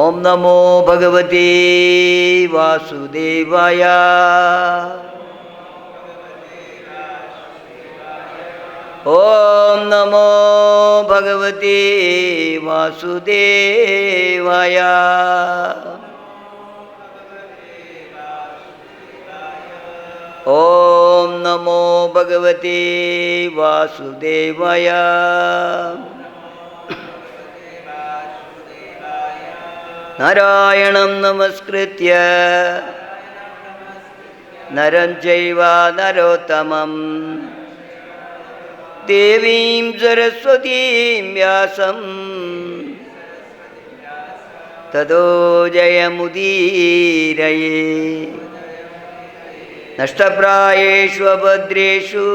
ओम नमो भगवते वासुदेवाय। ओम नमो भगवते वासुदेवाय। ओम नमो भगवते वासुदेवाय। नारायणं नमस्कृत्य नरं चैव नरोत्तमं देवीं सरस्वतीं व्यासं ततो जयमुदीरये। नष्टप्रायेषु अभद्रेषु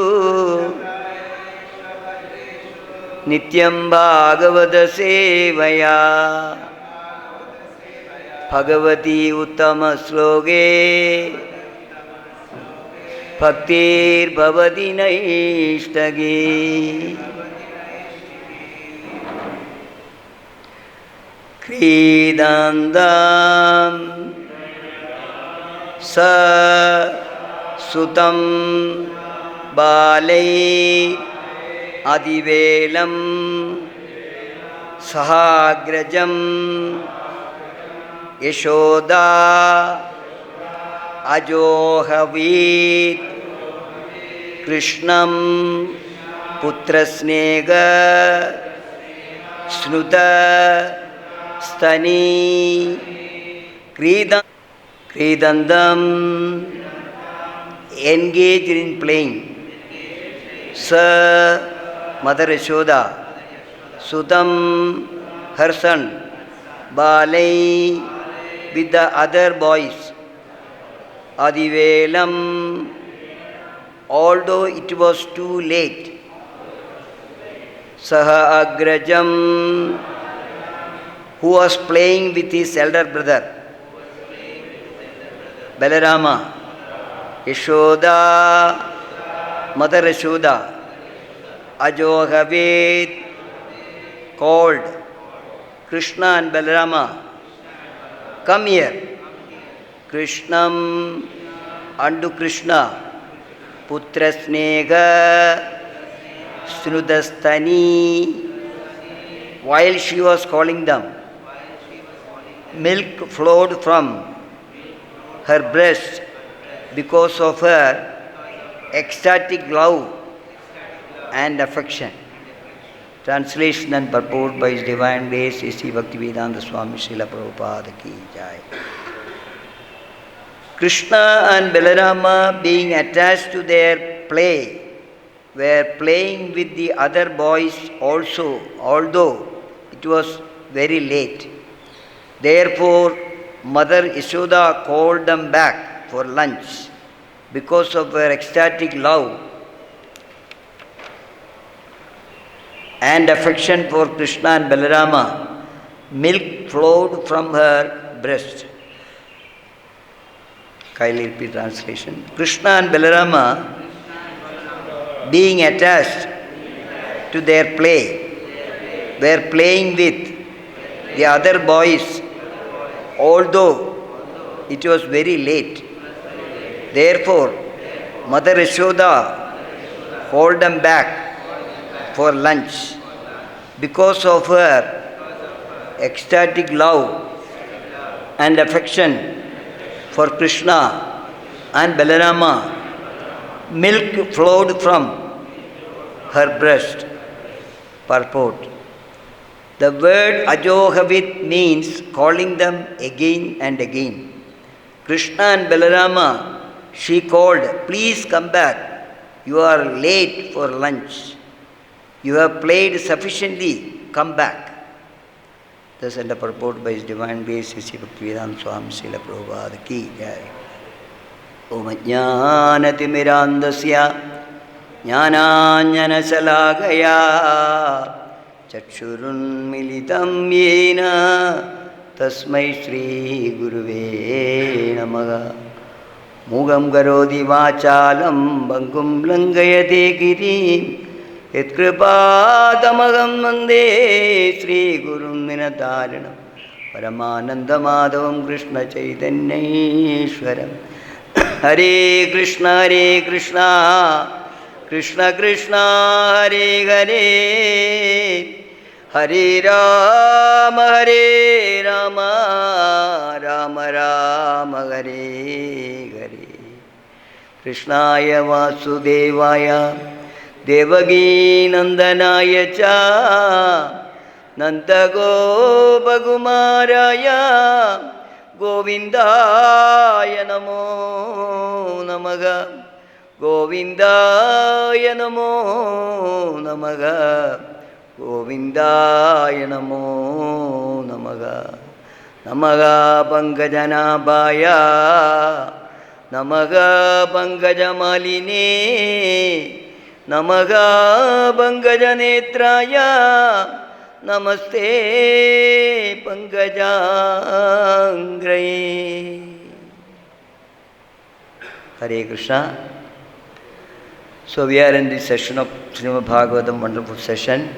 नित्यं भागवतसेवया भगवती उत्तमश्लोके भक्तिर्भवति नैष्ठगे। क्रीडन्तं स सुतं बालै अधिवेलं सहाग्रजं यशोदा अजोहवीत् कृष्णं पुत्रस्नेह स्नुत स्तनी क्रीडन्तं engaged in playing. Sa Mother Yashoda, Sutam her son, Balai with the other boys, Adivelam, although it was too late, Saha Agrajam, who was playing with his elder brother, Balarama, Yashoda, Mother Yashoda, Ajohavet, called Krishna and Balarama, come here. Krishnam unto Krishna, Putra Snega, Snudastani, while she was calling them, milk flowed from her breast because of her ecstatic love and affection. Translation and purport by His Divine Grace, Sri Bhaktivedanta Swami Srila Prabhupada Ki Jai. Krishna and Balarama, being attached to their play, were playing with the other boys also, although it was very late. Therefore, Mother Yashoda called them back for lunch. Because of her ecstatic love and affection for Krishna and Balarama, milk flowed from her breast. Kindly repeat translation. Krishna and Balarama, being attached to their play, were playing with the other boys, although it was very late. Therefore, Mother Yashoda called them back for lunch. Because of her ecstatic love and affection for Krishna and Balarama, milk flowed from her breast. Purport. The word Ajohavit means calling them again and again. Krishna and Balarama, she called, please come back. You are late for lunch. You have played sufficiently. Come back. Thus, and the purport by His Divine Grace, Sri Bhaktivedanta Swami Srila Prabhupada Ki Jai. Om Jnanatimirandasya Jnananjanasalakaya Chakshurunmilitam Yena Tasmai Shri Guruve Namaha. Mugam Karoti Vachalam Bangum Langayate Girim Yatkripatamagam Vande Sri Gurum Vinataranam परमानन्दमाधवं कृष्णचैतन्येश्वरं हरे कृष्ण कृष्ण कृष्ण हरे हरे हरे राम राम राम हरे हरे कृष्णाय वासुदेवाय देवकीनन्दनाय च नन्दगोपकुमाराय गोविन्दाय नमो नमः गोविन्दाय नमो नमः गोविन्दाय नमो नमः नमः पङ्कजनाभाय नमः पङ्कजमालिने नमः पङ्कजनेत्राय नमस्ते पंकजांग्रये Hare Krishna. So we are in this session of Srimad Bhagavatam, wonderful session,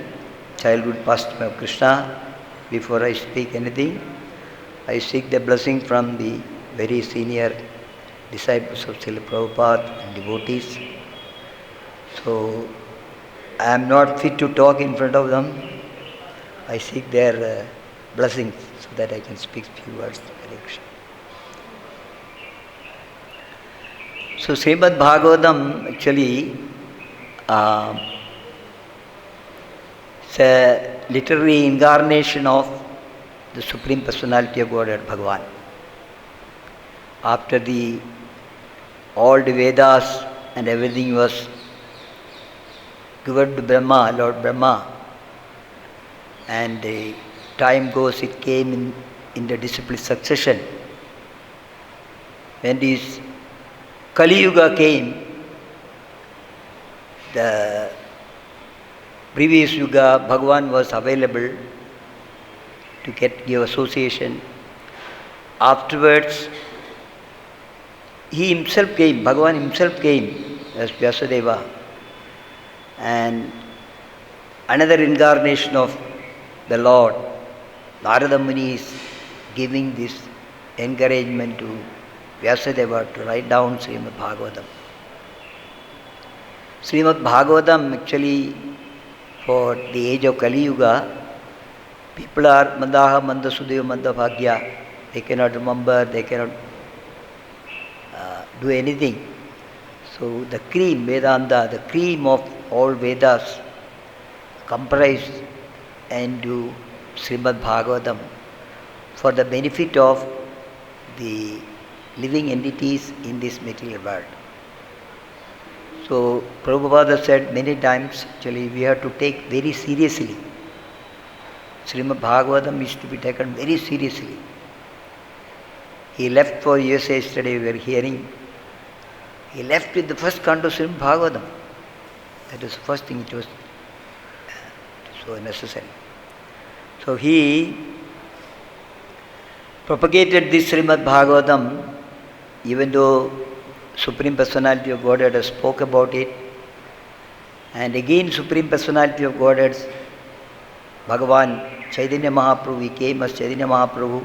childhood pastime of Krishna. Before I speak anything, I seek the blessing from the very senior disciples of Srila Prabhupada and devotees. So I am not fit to talk in front of them. I seek their blessings so that I can speak few words. Hare Krishna. So Srimad Bhagavatam actually is a literary incarnation of the Supreme Personality of Godhead, Bhagavan. After all the Vedas and everything was given to Brahma, Lord Brahma, and the time goes, it came in the disciplic succession. When this Kali Yuga came, the previous Yuga, Bhagavan was available to give association. Afterwards, he himself came, Bhagavan himself came as Vyasadeva, and another incarnation of the Lord, Narada Muni, is giving this encouragement to Vyasadeva to write down Srimad Bhagavatam. Srimad Bhagavatam actually, for the age of Kali Yuga, people are Mandaha, Mandasudeva, Mandabhagya. They cannot remember, they cannot do anything. So the cream, Vedanta, the cream of all Vedas, comprised into Srimad Bhagavatam for the benefit of the living entities in this material world. So Prabhupada said many times, actually we have to take very seriously. Srimad Bhagavatam is to be taken very seriously. He left for USA yesterday, we were hearing. He left with the first canto of Srimad Bhagavatam. That was the first thing, it was so necessary. So he propagated this Srimad Bhagavatam, even though Supreme Personality of Godhead has spoke about it, and again Supreme Personality of Godhead, Bhagavan Chaitanya Mahaprabhu, he came as Chaitanya Mahaprabhu,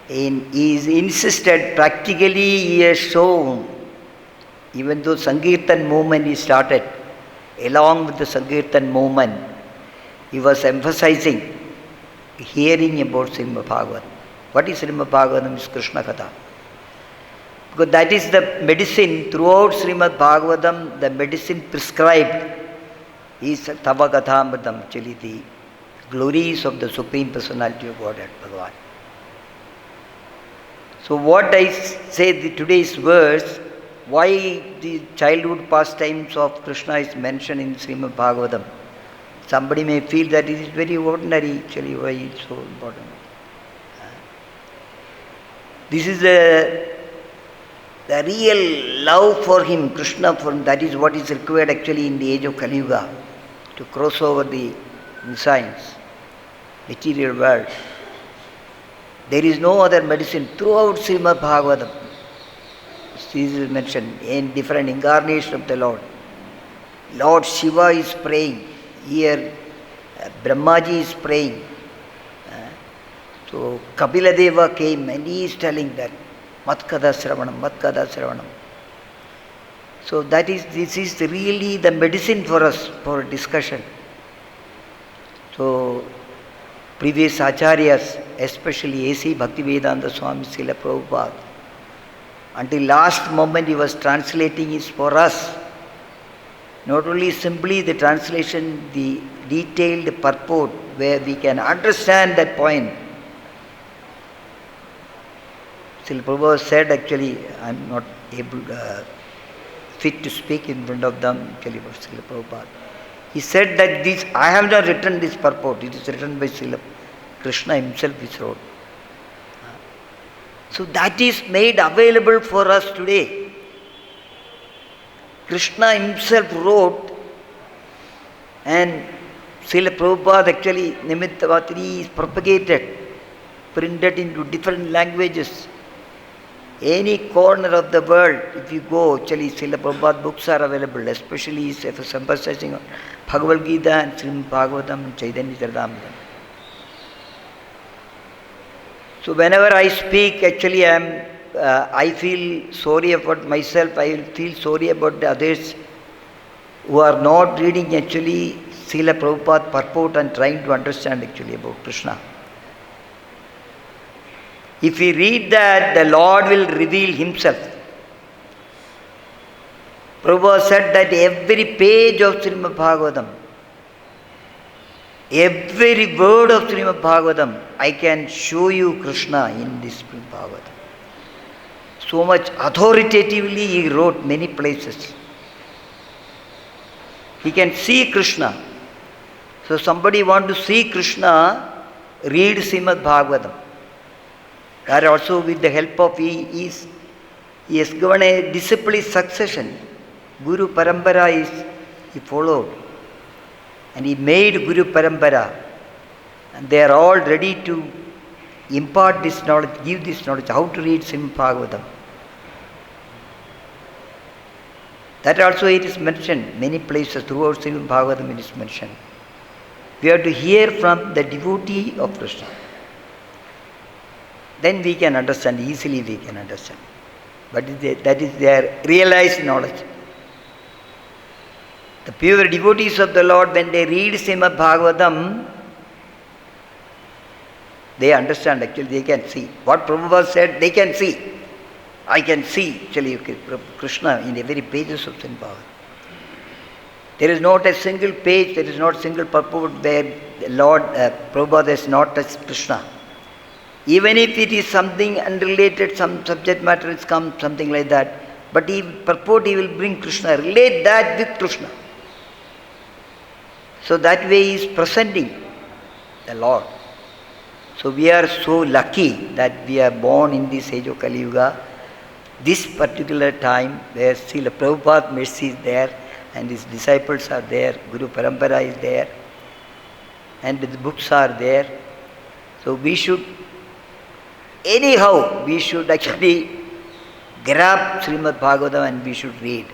and he is insisted, practically he has shown, even though Sankirtan movement he started, along with the Sankirtan movement, he was emphasizing hearing about Srimad Bhagavatam. What is Srimad Bhagavatam? Is Krishna Katha. Because that is the medicine throughout Srimad Bhagavatam, the medicine prescribed is Tava Kathamritam, actually the glories of the Supreme Personality of Godhead, Bhagavan. So what I say, today's verse, why the childhood pastimes of Krishna is mentioned in Srimad Bhagavatam. Somebody may feel that it is very ordinary, actually, why it is so important. This is the real love for him, Krishna, that is what is required actually in the age of Kali Yuga, to cross over the science, material world. There is no other medicine throughout Srimad Bhagavatam. This is mentioned in different incarnations of the Lord. Lord Shiva is praying. Here Brahmaji is praying. So Kapila Deva came and he is telling that Matkada Sravanam. So this is really the medicine for us for discussion. So previous acharyas, especially A.C. Bhaktivedanta Swami Srila Prabhupada, until last moment he was translating it for us. Not only simply the translation, the detailed purport where we can understand that point. Srila Prabhupada said, actually, I am not able, fit to speak in front of them, actually, about Srila Prabhupada. He said that this, I have not written this purport, it is written by Srila Krishna himself, which wrote. So that is made available for us today. Krishna himself wrote, and Srila Prabhupada actually, Nimittavatri is propagated, printed into different languages. Any corner of the world, if you go, actually Srila Prabhupada books are available, especially if emphasizing on Bhagavad Gita and Srimad Bhagavatam and Chaitanya Charitamrita. So whenever I speak, actually I feel sorry about myself, I feel sorry about the others who are not reading actually Srila Prabhupada purport and trying to understand actually about Krishna. If we read that, the Lord will reveal himself. Prabhupada said that every page of Srimad Bhagavatam, every word of Srimad Bhagavatam, I can show you Krishna in this Srimad Bhagavatam. So much authoritatively he wrote many places. He can see Krishna. So somebody want to see Krishna, read Srimad Bhagavatam. That also with the help of he has given a disciplined succession. Guru Parampara he followed. And he made Guru Parampara. And they are all ready to impart this knowledge, give this knowledge, how to read Srimad Bhagavatam. That also it is mentioned many places throughout Srimad Bhagavatam it is mentioned. We have to hear from the devotee of Krishna. Then we can understand, easily we can understand. But that is their realized knowledge. The pure devotees of the Lord, when they read Srimad Bhagavatam, they understand actually, they can see. What Prabhupada said, they can see. I can see actually Krishna in every pages of Srimad Bhagavatam. There is not a single page, there is not a single purport where the Lord, Prabhupada has not touched Krishna. Even if it is something unrelated, some subject matter has come, something like that, but he will bring Krishna, relate that with Krishna. So that way he is presenting the Lord. So we are so lucky that we are born in this age of Kali Yuga, this particular time where Srila Prabhupada mercy is there and his disciples are there, Guru Parampara is there, and the books are there. So we should actually grab Srimad Bhagavatam and we should read.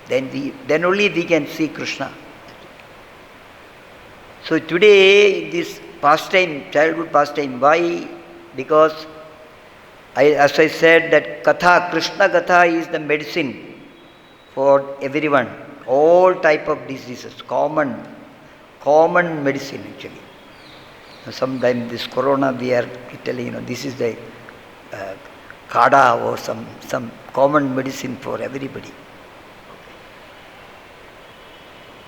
Then only we can see Krishna. So today, this pastime, childhood pastime, why? Because, as I said, that Katha, Krishna Katha is the medicine for everyone. All type of diseases, common medicine actually. Sometimes this corona we are telling, this is the kada or some common medicine for everybody.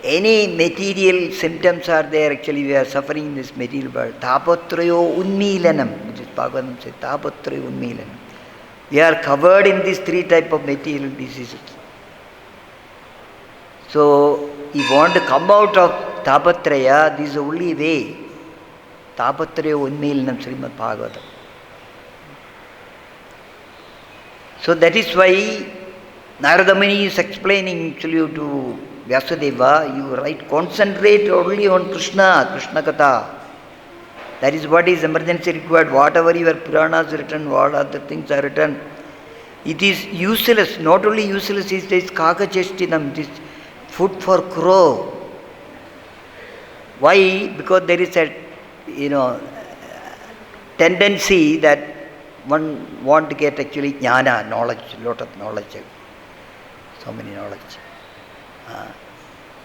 Any material symptoms are there, actually we are suffering in this material world. Tapatrayo unmilanam, which is Bhagavatam says, Tapatrayo unmilanam. We are covered in these three type of material diseases. So, if you want to come out of Tapatraya, this is the only way. Tapatrayo unmilanam Srimad Bhagavatam. So that is why Narada Muni is explaining actually to Vyasadeva, you write, concentrate only on Krishna, Krishna Katha. That is what is emergency required. Whatever your Puranas written, what other things are written, it is useless. Not only useless, it is kaka chestinam, it is food for crow. Why? Because there is a, tendency that one want to get actually jnana, knowledge, lot of knowledge, so many knowledge.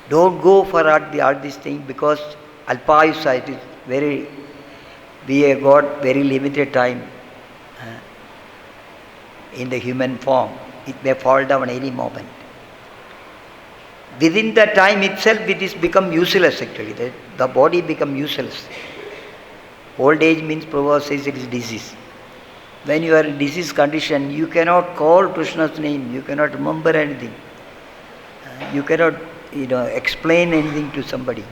Don't go for all these things because alpayusa, it is very, we have got very limited time in the human form. It may fall down any moment. Within the time itself, it is become useless actually. The body become useless. Old age means Prabhupada says it is disease. When you are in disease condition, you cannot call Krishna's name, you cannot remember anything. You cannot, explain anything to somebody.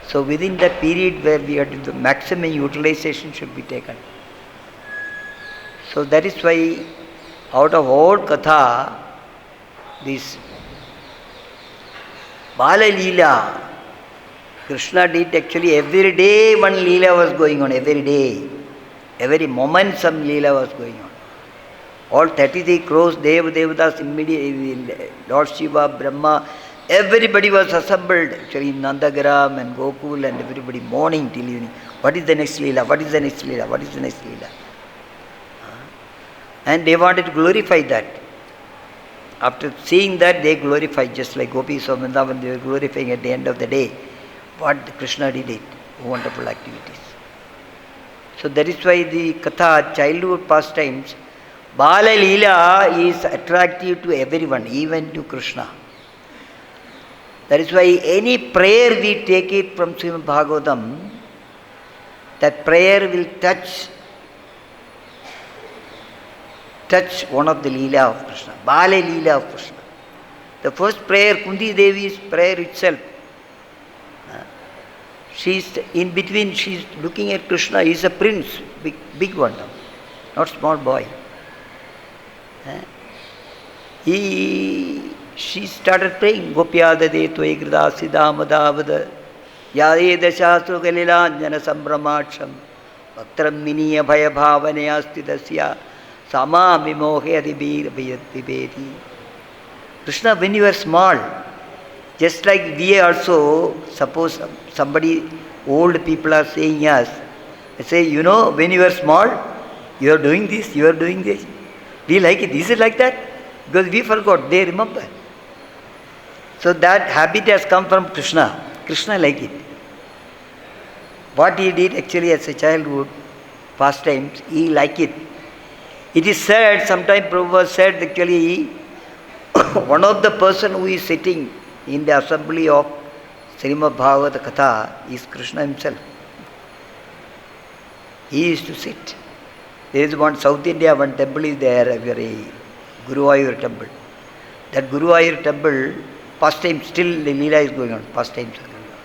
So within the period where we are doing the maximum utilization should be taken. So that is why out of all katha, this Bala Leela, Krishna did actually every day one Leela was going on, every day. Every moment some Leela was going on. All 33 crores, Devatas, immediately, Lord Shiva, Brahma, everybody was assembled actually in Nandagram and Gokul and everybody morning till evening. What is the next Leela? What is the next Leela? What is the next Leela? And they wanted to glorify that. After seeing that, they glorified, just like Gopis of Vrindavan, they were glorifying at the end of the day what Krishna did it, wonderful activities. So that is why the katha, childhood pastimes, Bala Leela is attractive to everyone, even to Krishna. That is why any prayer we take it from Srimad Bhagavatam, that prayer will touch one of the Leela of Krishna, Bala Leela of Krishna. The first prayer, Kunti Devi's prayer itself, she's in between, she's looking at Krishna, he's a prince, big one, not small boy. She started praying, Gopyadade Tvai Krida Siddhamadavada Yade Dashastru Galilanjana Sambramacham Bhaktram Miniya Bhaya Bhavanaya Stidasya Sama Vimohe Adibir Vibeti. Krishna, when you are small, just like we also, suppose somebody, old people are saying us, they say, when you are small, you are doing this, you are doing this. We like it. Is it like that? Because we forgot, they remember. So that habit has come from Krishna. Krishna like it. What he did actually as a childhood, pastimes, he like it. It is said, sometimes Prabhupada said actually, one of the person who is sitting in the assembly of Srimad Bhagavata Katha is Krishna himself. He used to sit. There is one South India, one temple is there, a very Guruvayur temple. That Guruvayur temple, pastime, still the Leela is going on, pastimes are going on.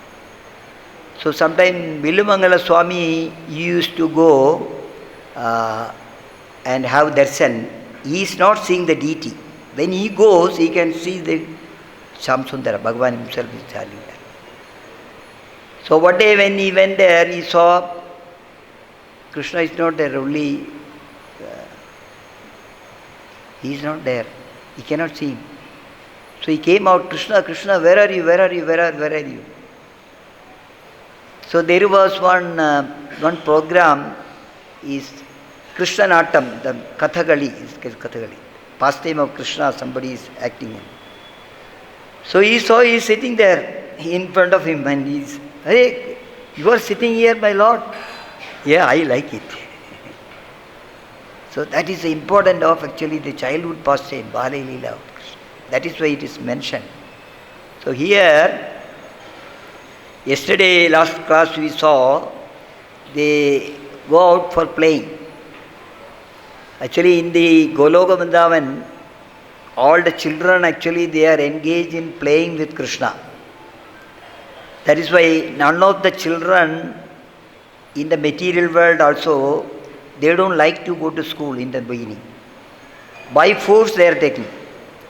So sometime Vilumangala Swami used to go and have darshan. He is not seeing the deity. When he goes, he can see the Shamsundara, Bhagavan himself is standing there. So one day when he went there, he saw Krishna is not there, only he is not there. He cannot see him. So he came out, Krishna, Krishna, where are you, where are you, where are you? So there was one program is Krishna Natam, the Kathakali, Kathakali. Pastime of Krishna, somebody is acting in. So he saw he is sitting there in front of him and he is, hey, you are sitting here, my Lord. Yeah, I like it. So that is the important of actually the childhood pastime, Bala Leela of Krishna. That is why it is mentioned. So here, yesterday, last class we saw, they go out for playing. Actually in the Goloka Vrindavan, all the children actually they are engaged in playing with Krishna. That is why none of the children in the material world also, they don't like to go to school in the beginning. By force they are taking.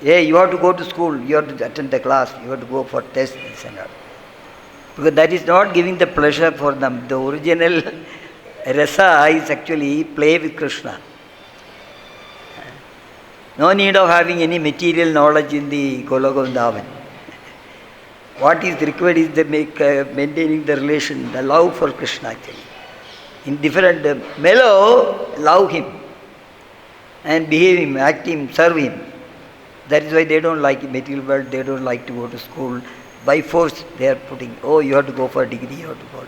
Hey, you have to go to school, you have to attend the class, you have to go for tests, this and that. Because that is not giving the pleasure for them. The original rasa is actually play with Krishna. No need of having any material knowledge in the Goloka Vrindavan. What is required is the maintaining the relation, the love for Krishna actually. in different mellow, love him and behave him, act him, serve him. That is why they don't like material world, they don't like to go to school. By force they are putting, oh, you have to go for a degree, you have to go.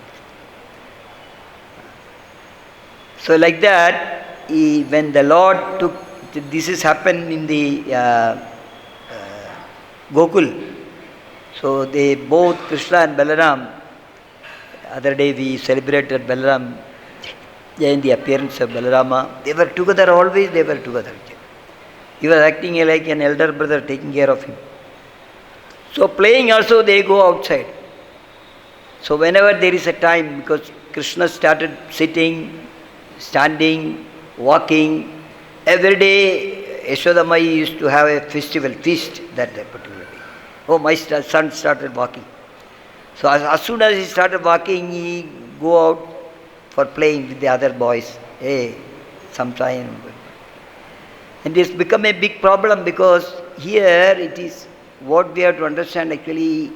So like that, when the Lord took, this has happened in the Gokul. So they both, Krishna and Balaram, other day we celebrated Balaram, in the appearance of Balarama. They were together always, they were together. He was acting like an elder brother taking care of him. So playing also they go outside. So whenever there is a time, because Krishna started sitting, standing, walking, every day Yashodamai used to have a festival, feast that particular day. Oh, my son started walking. So as soon as he started walking, he go out for playing with the other boys. Hey, sometime. And it's become a big problem because here it is what we have to understand actually.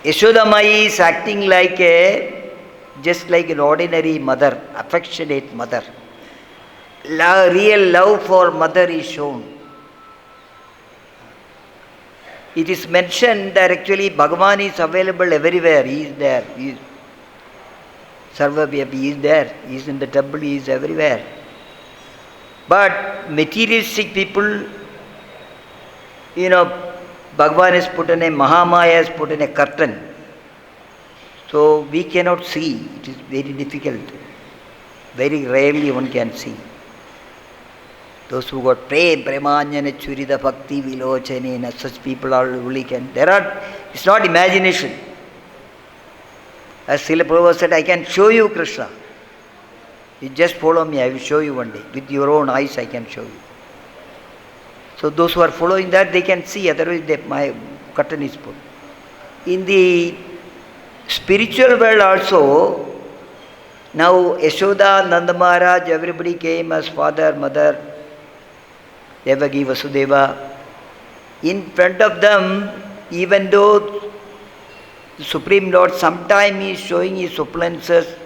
Yashodamai is acting like just like an ordinary mother, affectionate mother. Real love for mother is shown. It is mentioned that actually Bhagavan is available everywhere. He is there. He is Sarvabhyapi, he is there. He is in the temple, he is everywhere. But materialistic people, Bhagavan has put in a, Mahamaya has put in a curtain. So we cannot see. It is very difficult. Very rarely one can see. Those who got Premanyana Churida Bhakti Vilochanena, such people are only can. It's not imagination. As Srila Prabhupada said, I can show you Krishna. You just follow me, I will show you one day. With your own eyes I can show you. So those who are following that, they can see, otherwise my curtain is put. In the spiritual world also, now Yashoda, Nanda Maharaj, everybody came as father, mother, Devaki, Vasudeva. In front of them, even though the Supreme Lord sometime is showing his opulences,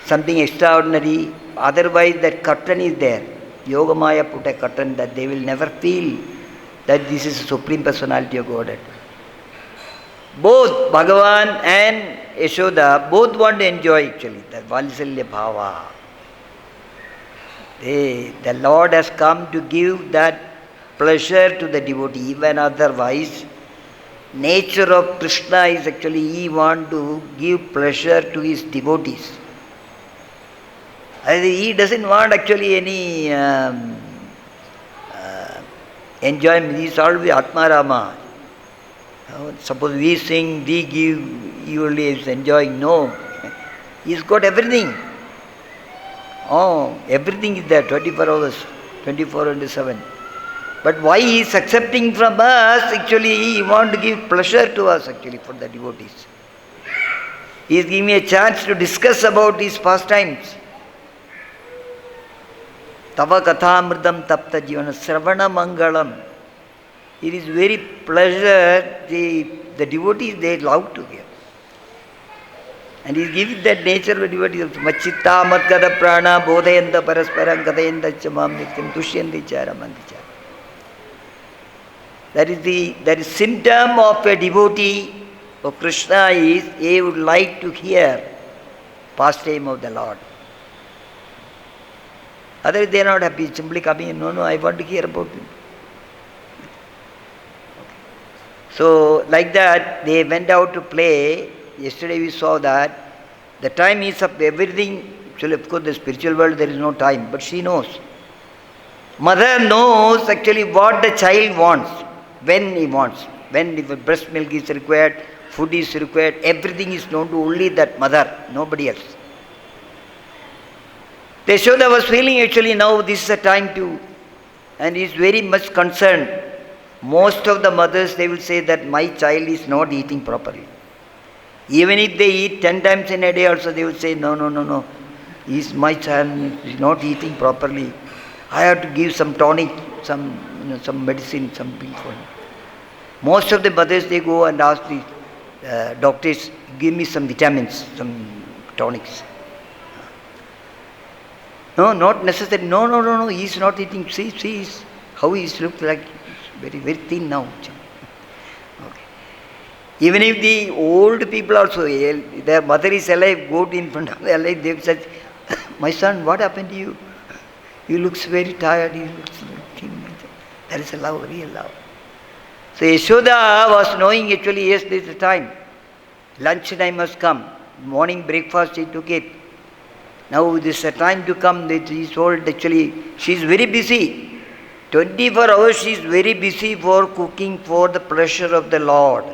something extraordinary, otherwise that curtain is there. Yogamaya put a curtain that they will never feel that this is the Supreme Personality of Godhead. Both Bhagavan and Yashoda, both want to enjoy actually, that Valsalya Bhava. The Lord has come to give that pleasure to the devotee. Even otherwise, nature of Krishna is actually he wants to give pleasure to his devotees. He doesn't want actually any enjoyment. He is always Atma Rama. Suppose we sing, we give, he only is enjoying. No. He's got everything. Oh, everything is there, 24 hours, 24 into 7. But why he is accepting from us, actually he wants to give pleasure to us actually for the devotees. He is giving me a chance to discuss about his pastimes. Tava kathamridam tapta jivana sravana mangalam. It is very pleasure, the devotees they love to hear. And he is giving that nature of the devotees. Machitta matgada prana bodhayanta parasparam gadayanta chamam nityam dushyanti charamanti. That is symptom of a devotee of Krishna is he would like to hear pastime of the Lord. Otherwise they are not happy, simply coming in, no, I want to hear about him. So like that they went out to play. Yesterday we saw that the time is up, everything. Actually, of course, the spiritual world there is no time, but she knows. Mother knows actually what the child wants, when he wants. When if breast milk is required, food is required, everything is known to only that mother, nobody else. Yashoda was feeling actually now this is a time to, and is very much concerned. Most of the mothers, they will say that my child is not eating properly. Even if they eat 10 times in a day also, they will say, no. My child is not eating properly. I have to give some tonic, some medicine, some pill for him. Most of the mothers, they go and ask the doctors, give me some vitamins, some tonics. No, not necessary. No. He is not eating. See how he looks like. Very, very thin now. Okay. Even if the old people also, their mother is alive, go in front of their alive, they have said, my son, what happened to you? You looks very tired. You looks thin. That is a love, real love. So Yashoda was knowing actually, yes, this is the time. Lunch time has come. Morning breakfast she took it. Now this is a time to come. She is told actually, she is very busy. 24 hours she is very busy for cooking for the pleasure of the Lord.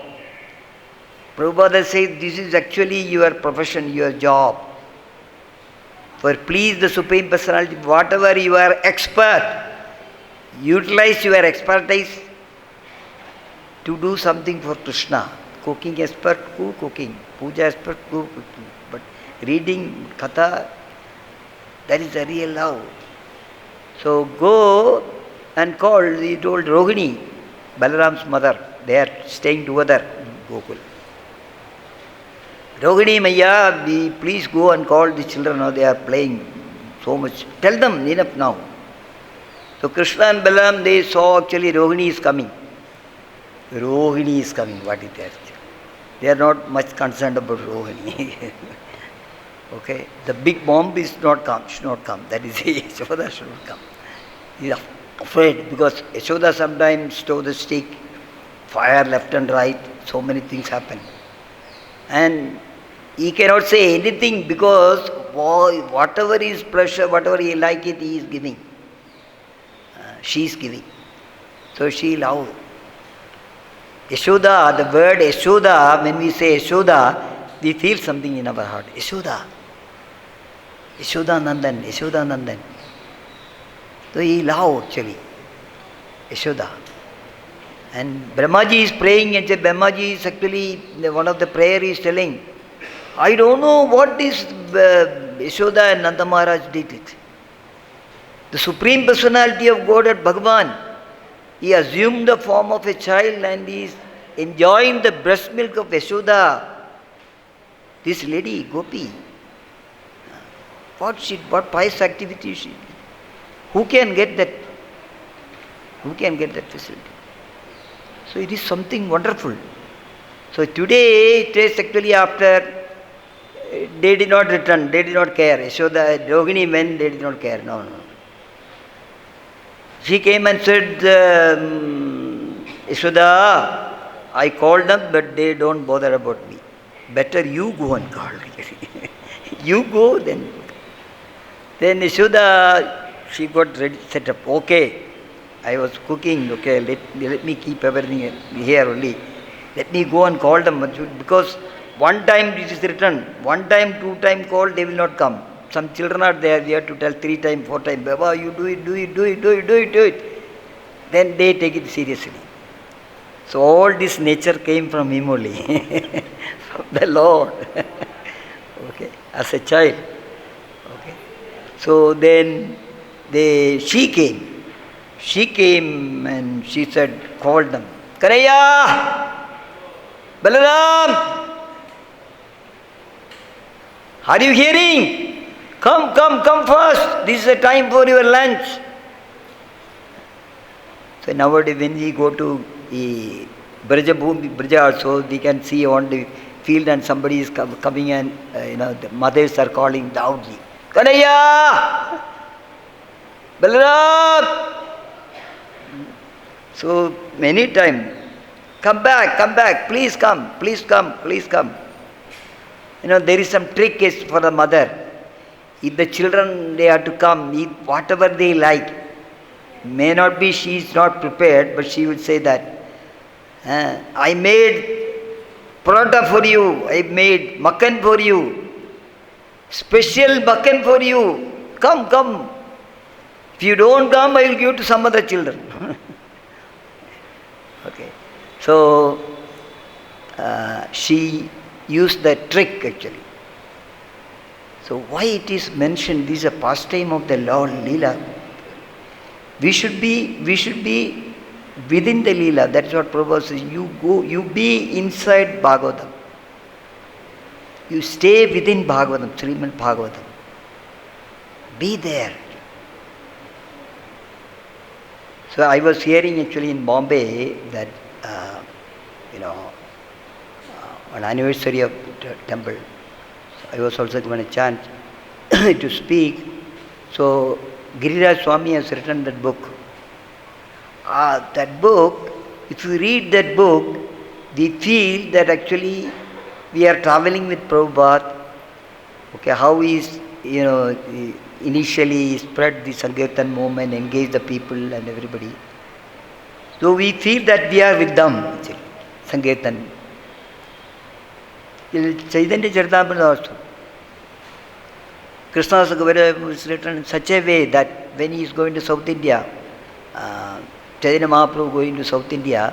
Prabhupada says this is actually your profession, your job. For please the Supreme Personality, whatever you are expert, utilize your expertise to do something for Krishna. Cooking expert, go cooking. Puja expert, go cooking. But reading Katha, that is the real love. So go and call, he told Rohini, Balaram's mother, they are staying together in Gokul. Rohini Maya, please go and call the children, now they are playing so much. Tell them, enough now. So Krishna and Balaram, they saw actually Rohini is coming. Rohini is coming, what is that? They are not much concerned about Rohini. Okay, the big bomb is not come, should not come. That is Yashoda should not come. He is afraid because Yashoda sometimes stow the stick, fire left and right, so many things happen. And he cannot say anything because whatever is pleasure, whatever he like it, he is giving. She is giving. So she loved. Yashoda, the word Yashoda, when we say Yashoda, we feel something in our heart. Yashoda. Yashoda Nandan. So he loved actually. Yashoda. And Brahmaji is praying and Brahmaji is actually, one of the prayer is telling, I don't know what this Yashoda and Nanda Maharaj did it. The Supreme Personality of Godhead, Bhagavan, he assumed the form of a child and he is enjoying the breast milk of Yashoda. This lady, Gopi, what pious activity she did? Who can get that? Who can get that facility? So it is something wonderful. So today it is actually after, they did not return, they did not care. Yashoda, Rohini men, they did not care. No. She came and said, Yashoda, I called them but they don't bother about me. Better you go and call. You go then. Then Yashoda, she got ready, set up. Okay, I was cooking. Okay, let me keep everything here only. Let me go and call them. Because one time it is written, one time, two time call, they will not come. Some children are there, we have to tell 3 times, 4 times, Baba, you do it. Then they take it seriously. So all this nature came from him only, from the Lord. Okay, as a child. Okay. So then she came and she said, called them, Kanhaiya, Balaram, are you hearing? Come first. This is the time for your lunch. So nowadays when we go to Braja also, we can see on the field and somebody is coming and the mothers are calling loudly, Kanhaiya, Balaram. So many times, come back, please come. There is some trick is for the mother. If the children, they are to come, eat whatever they like. May not be she is not prepared, but she would say that, I made paratha for you, I made makkan for you, special makkan for you. Come. If you don't come, I will give to some other children. Okay. So, she used that trick actually. So why it is mentioned, this is a pastime of the Lord Leela. We should be within the Leela. That's what Prabhupada says. You be inside Bhagavatam. You stay within Bhagavatam, Srimad Bhagavatam. Be there. So I was hearing actually in Bombay that, on anniversary of the temple, I was also given a chance to speak. So Giriraj Swami has written that book. That book, if you read that book, we feel that actually we are traveling with Prabhupada. Okay, how is, initially spread the Sankirtan movement, engage the people and everybody. So we feel that we are with them, actually, Sankirtan. Chaitanya Charitamrita also. Krishna Sagavara was written in such a way that when he is going to South India, Chaitanya Mahaprabhu going to South India,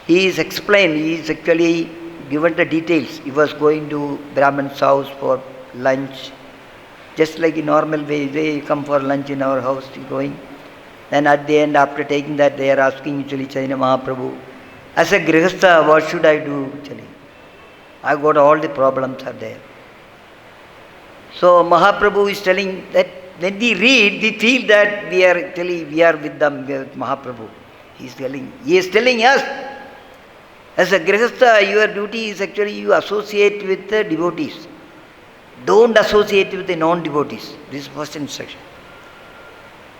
he is explained, he is actually given the details. He was going to Brahman's house for lunch, just like in normal way, they come for lunch in our house, going. Then at the end, after taking that, they are asking actually Chaitanya Mahaprabhu, as a Grihastha, what should I do actually? I got all the problems are there. So Mahaprabhu is telling that when we read, we feel that we are with them, we are with Mahaprabhu. He is telling us, as a Grihastha, your duty is actually you associate with the devotees. Don't associate with the non-devotees. This is first instruction.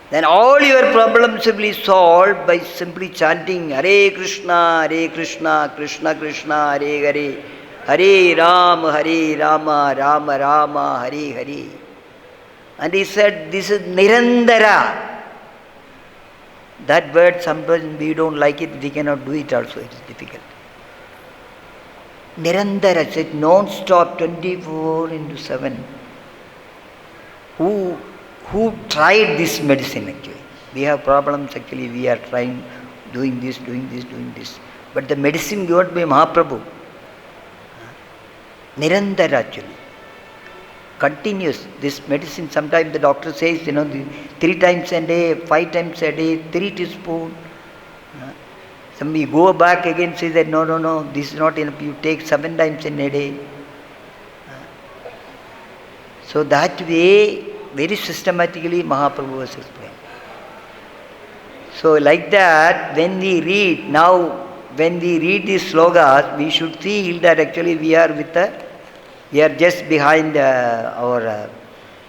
Then all your problems will be solved by simply chanting Hare Krishna, Krishna Krishna, Hare Hare, Hare Rama, Rama Rama, Hare Hare. And he said, this is Nirandara. That word, sometimes we don't like it, we cannot do it also, it is difficult. Nirandara, said non-stop, 24/7. Who tried this medicine actually? We have problems actually, we are trying, doing this. But the medicine given by Mahaprabhu, Nirandara actually. Continuous. This medicine, sometimes the doctor says, 3 times a day, 5 times a day, 3 teaspoons. Somebody go back again, say that no, this is not enough, you take 7 times in a day. So that way, very systematically Mahaprabhu was explained. So like that, when we read these slogas, we should feel that actually we are just behind our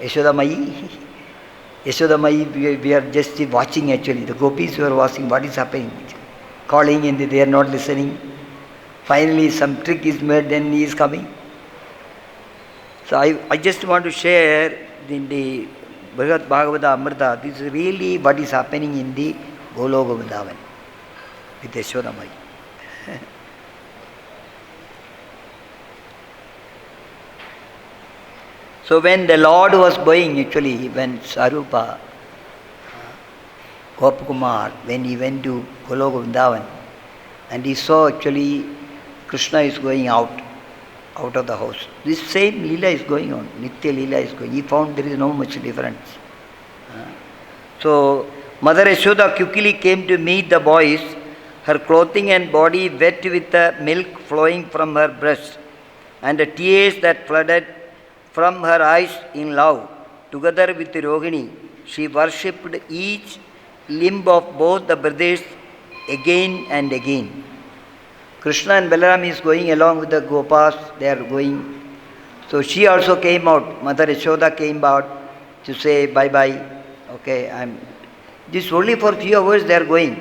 Yashodamayi. Yashodamayi, we are just watching actually. The gopis were watching what is happening. Calling and they are not listening. Finally some trick is made, then he is coming. So I just want to share in the Bhagavad Bhagavata Amrita, this is really what is happening in the Goloka Vrindavan with Yashodamayi. So when the Lord was going, actually, when Sarupa, Gopakumar, when he went to Goloka Vrindavan, and he saw actually Krishna is going out of the house. This same Leela is going on, Nitya Leela is going. He found there is no much difference. So Mother Yashoda quickly came to meet the boys, her clothing and body wet with the milk flowing from her breast, and the tears that flooded from her eyes in love. Together with Rohini, she worshipped each limb of both the brothers again and again. Krishna and Balaram is going along with the Gopas, they are going. So she also came out, Mother Yashoda came out to say bye-bye. Okay, this only for few hours they are going.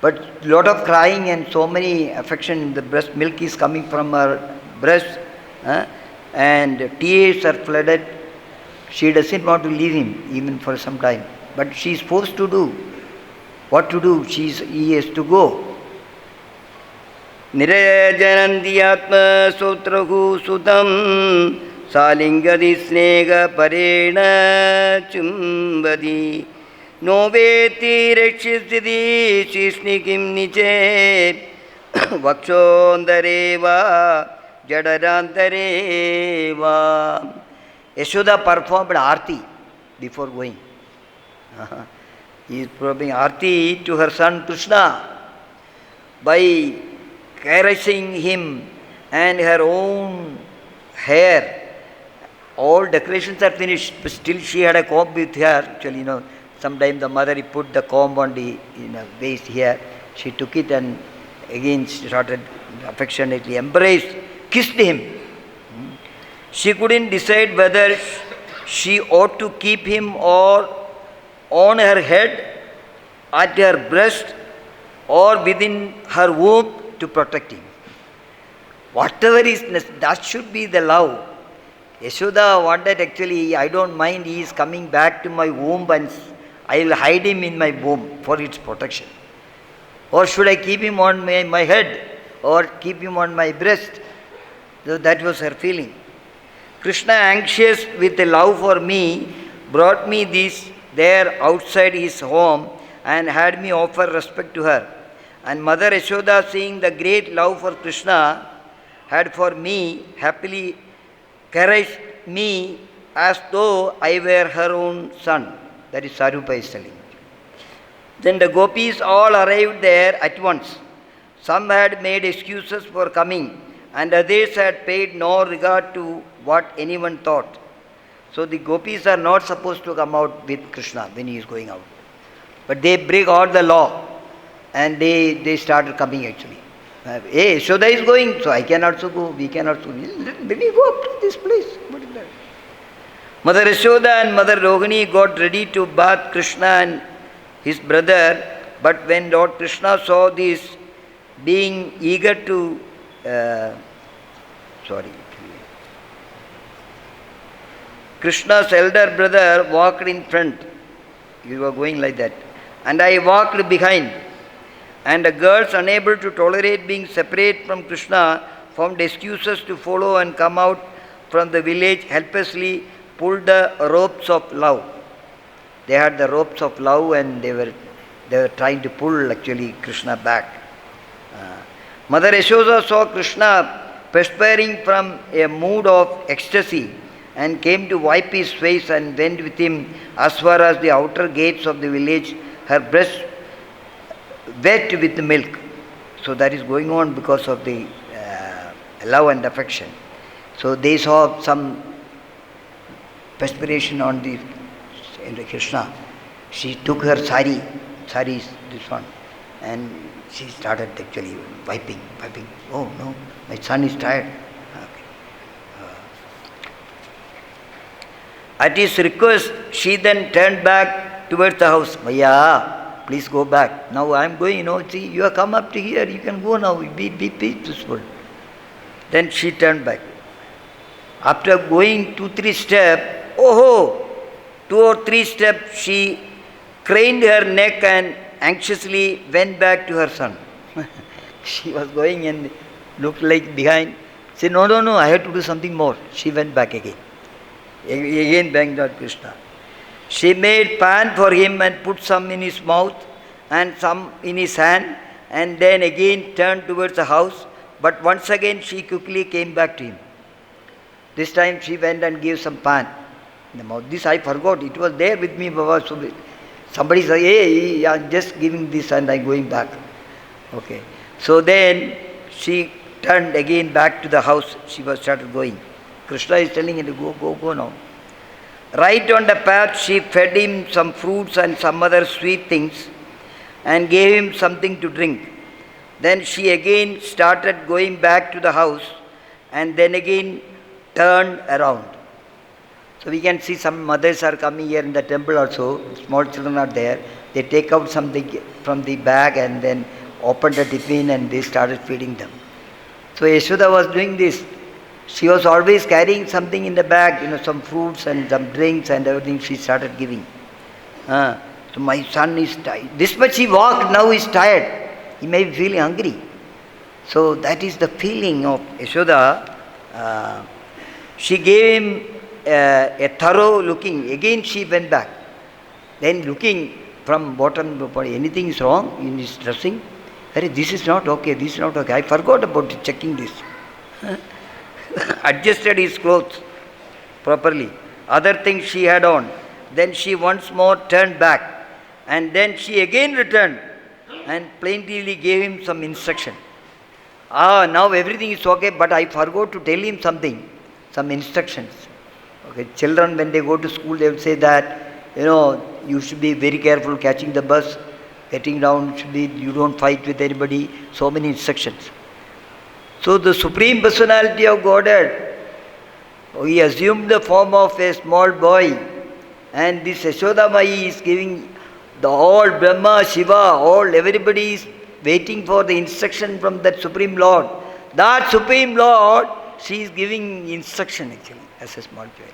But lot of crying and so many affection, the breast milk is coming from her breast, and tears are flooded. She doesn't want to leave him even for some time. But she is forced to do. What to do? He has to go. Nirajanandi Atma Sotrahu Sudam Salingadi Snega Parena Chumbadi Noveti Rekshistidi Shishnikim Niche Vakshondareva Jadarantareva. Yashoda performed Aarti before going. He is performing Aarti to her son Krishna by caressing him and her own hair, all decorations are finished, but still she had a comb with her. Actually, sometimes the mother put the comb on the waist here. She took it and again she started affectionately embraced, kissed him. She couldn't decide whether she ought to keep him or on her head, at her breast, or within her womb to protect him. Whatever is, that should be the love. Yashoda wanted actually, I don't mind, he is coming back to my womb and I will hide him in my womb for its protection. Or should I keep him on my head or keep him on my breast? So that was her feeling. Krishna, anxious with the love for me, brought me there outside his home and had me offer respect to her. And Mother Yashoda, seeing the great love for Krishna had for me, happily caressed me as though I were her own son. That is Sarupa is telling. Then the gopis all arrived there at once. Some had made excuses for coming, and others had paid no regard to what anyone thought. So the gopis are not supposed to come out with Krishna when he is going out. But they break all the law and they started coming actually. Hey, Yashoda is going, so I can also go, we can also go. Let me go up to this place. What is that? Mother Yashoda and Mother Rohini got ready to bath Krishna and his brother, but when Lord Krishna saw this, being eager to, Krishna's elder brother walked in front. You were going like that. And I walked behind. And the girls, unable to tolerate being separate from Krishna, found excuses to follow and come out from the village, helplessly pulled the ropes of love. They had the ropes of love and they were trying to pull actually Krishna back. Mother Yashoda saw Krishna perspiring from a mood of ecstasy and came to wipe his face and went with him as far as the outer gates of the village, her breast wet with the milk. So that is going on because of the love and affection. So they saw some perspiration on the Krishna. She took her sari is this one, and she started actually wiping. Oh no, my son is tired. Okay. At his request, she then turned back towards the house. Maya, please go back. Now I am going, see, you have come up to here, you can go now, be peaceful. Then she turned back. After going 2-3 steps, 2 or 3 steps, she craned her neck and anxiously went back to her son. She was going and looked like behind. Said, no, I have to do something more. She went back again. Again banged out Krishna. She made pan for him and put some in his mouth and some in his hand, and then again turned towards the house. But once again she quickly came back to him. This time she went and gave some pan in the mouth. This I forgot. It was there with me, Baba. So somebody said, hey, I'm just giving this and I'm going back. Okay. So then she turned again back to the house. She was started going. Krishna is telling her to go now. Right on the path, she fed him some fruits and some other sweet things and gave him something to drink. Then she again started going back to the house and then again turned around. So we can see some mothers are coming here in the temple also. Small children are there. They take out something from the bag and then open the tiffin and they started feeding them. So Yashoda was doing this. She was always carrying something in the bag, some fruits and some drinks and everything she started giving. So my son is tired. This much he walked, now he is tired. He may be feeling hungry. So that is the feeling of Yashoda. She gave him a thorough looking. Again she went back. Then looking from bottom to body, anything is wrong in his dressing. This is not okay, this is not okay. I forgot about checking this. Adjusted his clothes properly. Other things she had on. Then she once more turned back. And then she again returned and plaintively gave him some instruction. Now everything is okay, but I forgot to tell him something, some instructions. Okay, children when they go to school, they will say that, you should be very careful catching the bus, getting down, you don't fight with anybody, so many instructions. So the Supreme Personality of Godhead, he assumed the form of a small boy, and this Yashoda Mai is giving the all Brahma, Shiva, everybody is waiting for the instruction from that Supreme Lord. That Supreme Lord, she is giving instruction actually as a small child.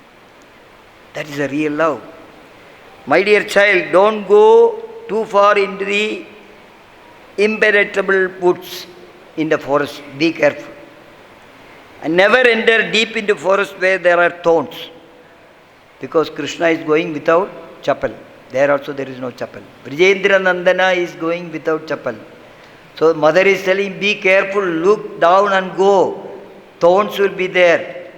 That is a real love. My dear child, don't go too far into the impenetrable woods in the forest. Be careful. And never enter deep into forest where there are thorns. Because Krishna is going without chappal. There also there is no chappal. Brijendra Nandana is going without chappal. So mother is telling, be careful, look down and go. Thorns will be there.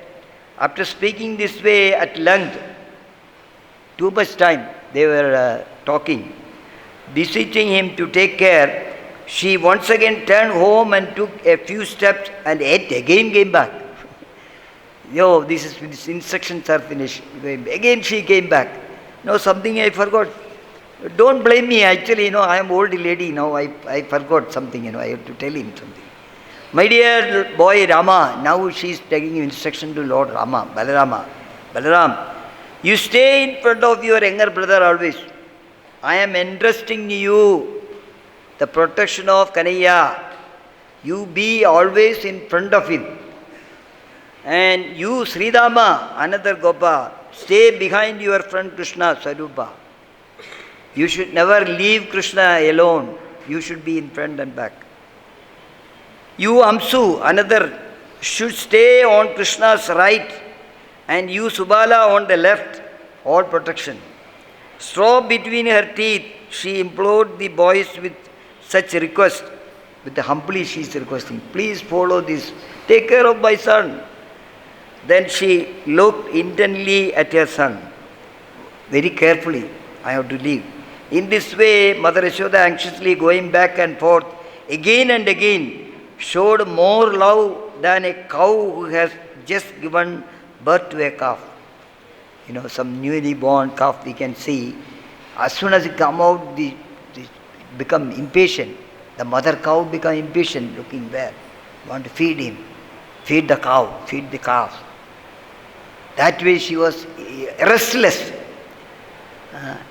After speaking this way at length, too much time they were talking, beseeching him to take care, she once again turned home and took a few steps and yet again came back. These instructions are finished. Again she came back. Something I forgot. Don't blame me. Actually, I am old lady now. I forgot something. I have to tell him something. My dear boy Rama, now she is taking instruction to Lord Rama, Balarama. Balaram, you stay in front of your younger brother always. I am entrusting you the protection of Kanhaiya. You be always in front of him. And you, Sridama, another Gopa, stay behind your friend Krishna, Sarupa. You should never leave Krishna alone. You should be in front and back. You, Amsu, another, should stay on Krishna's right, and you, Subala, on the left. All protection. Straw between her teeth, she implored the boys with such request. With humbly she is requesting, please follow this. Take care of my son. Then she looked intently at her son. Very carefully, I have to leave. In this way, Mother Yashoda, anxiously going back and forth, again and again, showed more love than a cow who has just given birth to a calf. Some newly born calf we can see. As soon as it come out, they become impatient. The mother cow become impatient, looking where. Want to feed him. Feed the cow, feed the calf. That way she was restless.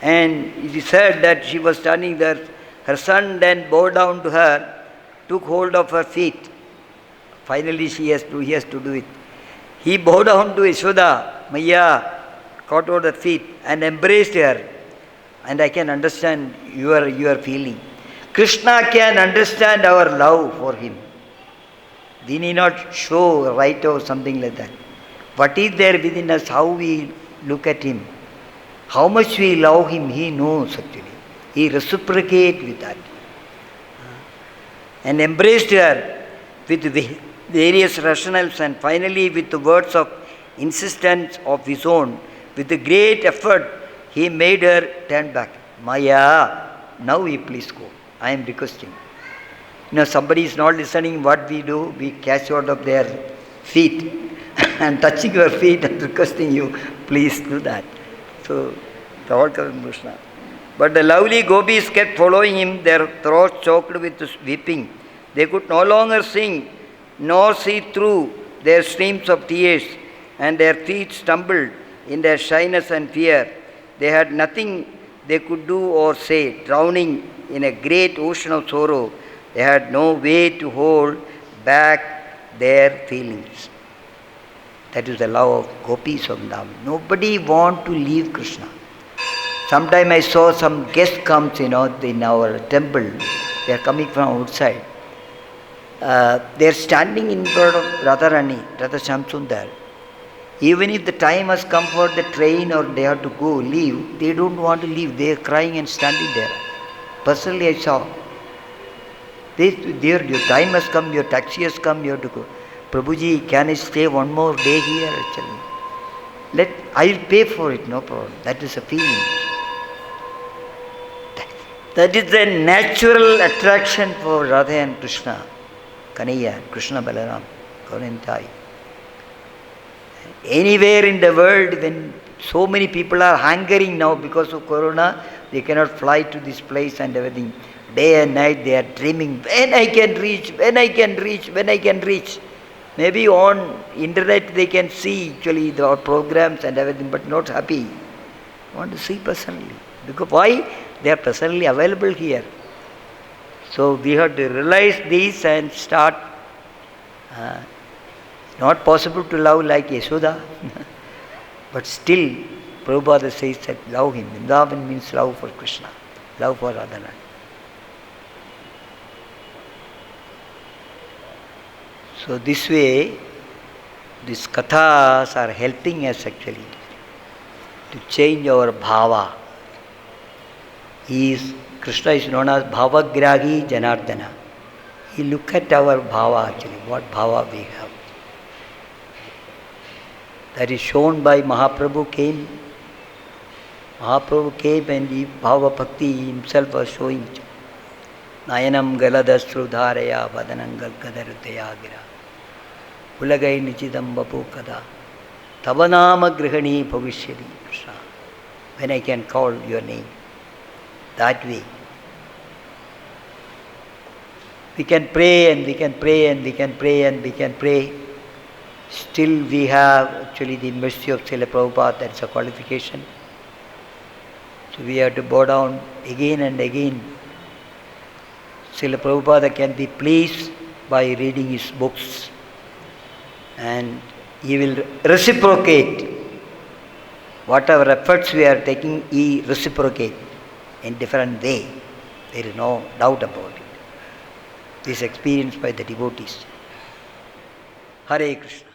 And it is said that she was standing there. Her son then bowed down to her, took hold of her feet. Finally he has to do it. He bowed down to Yashoda, Maya, caught hold of her feet and embraced her. And I can understand your feeling. Krishna can understand our love for him. We need not show right or something like that. What is there within us, how we look at him, how much we love him, he knows actually. He reciprocates with that. And embraced her with various rationales, and finally with the words of insistence of his own. With a great effort, he made her turn back. Maya, now you please go. I am requesting. Somebody is not listening, what we do, we catch hold of their feet and touching your feet and requesting you, please do that. So, the whole Krishna. But the lovely gopis kept following him, their throats choked with weeping. They could no longer sing, nor see through their streams of tears, and their feet stumbled in their shyness and fear. They had nothing they could do or say, drowning in a great ocean of sorrow. They had no way to hold back their feelings. That is the love of gopis of Vrindavan. Nobody want to leave Krishna. Sometime I saw some guest comes, in our temple. They are coming from outside. They are standing in front of Radharani, Radha Shamsundar. Even if the time has come for the train or they have to go, leave, they don't want to leave. They are crying and standing there. Personally, I saw. Your time has come, your taxi has come, you have to go. Prabhuji, can I stay one more day here actually? I will pay for it, no problem. That is a feeling. That is the natural attraction for Radha and Krishna. Kanaya, Krishna Balaram, Gauranitai. Anywhere in the world, when so many people are hungering now because of Corona, they cannot fly to this place and everything. Day and night they are dreaming, when I can reach, when I can reach, when I can reach. Maybe on internet they can see actually the programs and everything, but not happy. Want to see personally. Because why? They are personally available here. So we have to realize this and start. Not possible to love like Yashoda, but still Prabhupada says that love him. Vrindavan means love for Krishna, love for Radharani. So this way, these kathas are helping us actually to change our bhava. Krishna is known as Bhavagrahi Janardana. He look at our bhava actually, what bhava we have. That is shown by Mahaprabhu came. Mahaprabhu came and the Bhava Bhakti himself was showing. Nayanam galadastru dharaya vadanangal gadarudaya gira. Ulagai nichidam vapu kada. Tavanama grihani bhavishyadi Krishna. When I can call your name. That way. We can pray and we can pray and we can pray and we can pray. Still we have actually the mercy of Srila Prabhupada, that's a qualification. So we have to bow down again and again. Srila Prabhupada can be pleased by reading his books and he will reciprocate. Whatever efforts we are taking, he reciprocate in different way. There is no doubt about it. This is experienced by the devotees. Hare Krishna.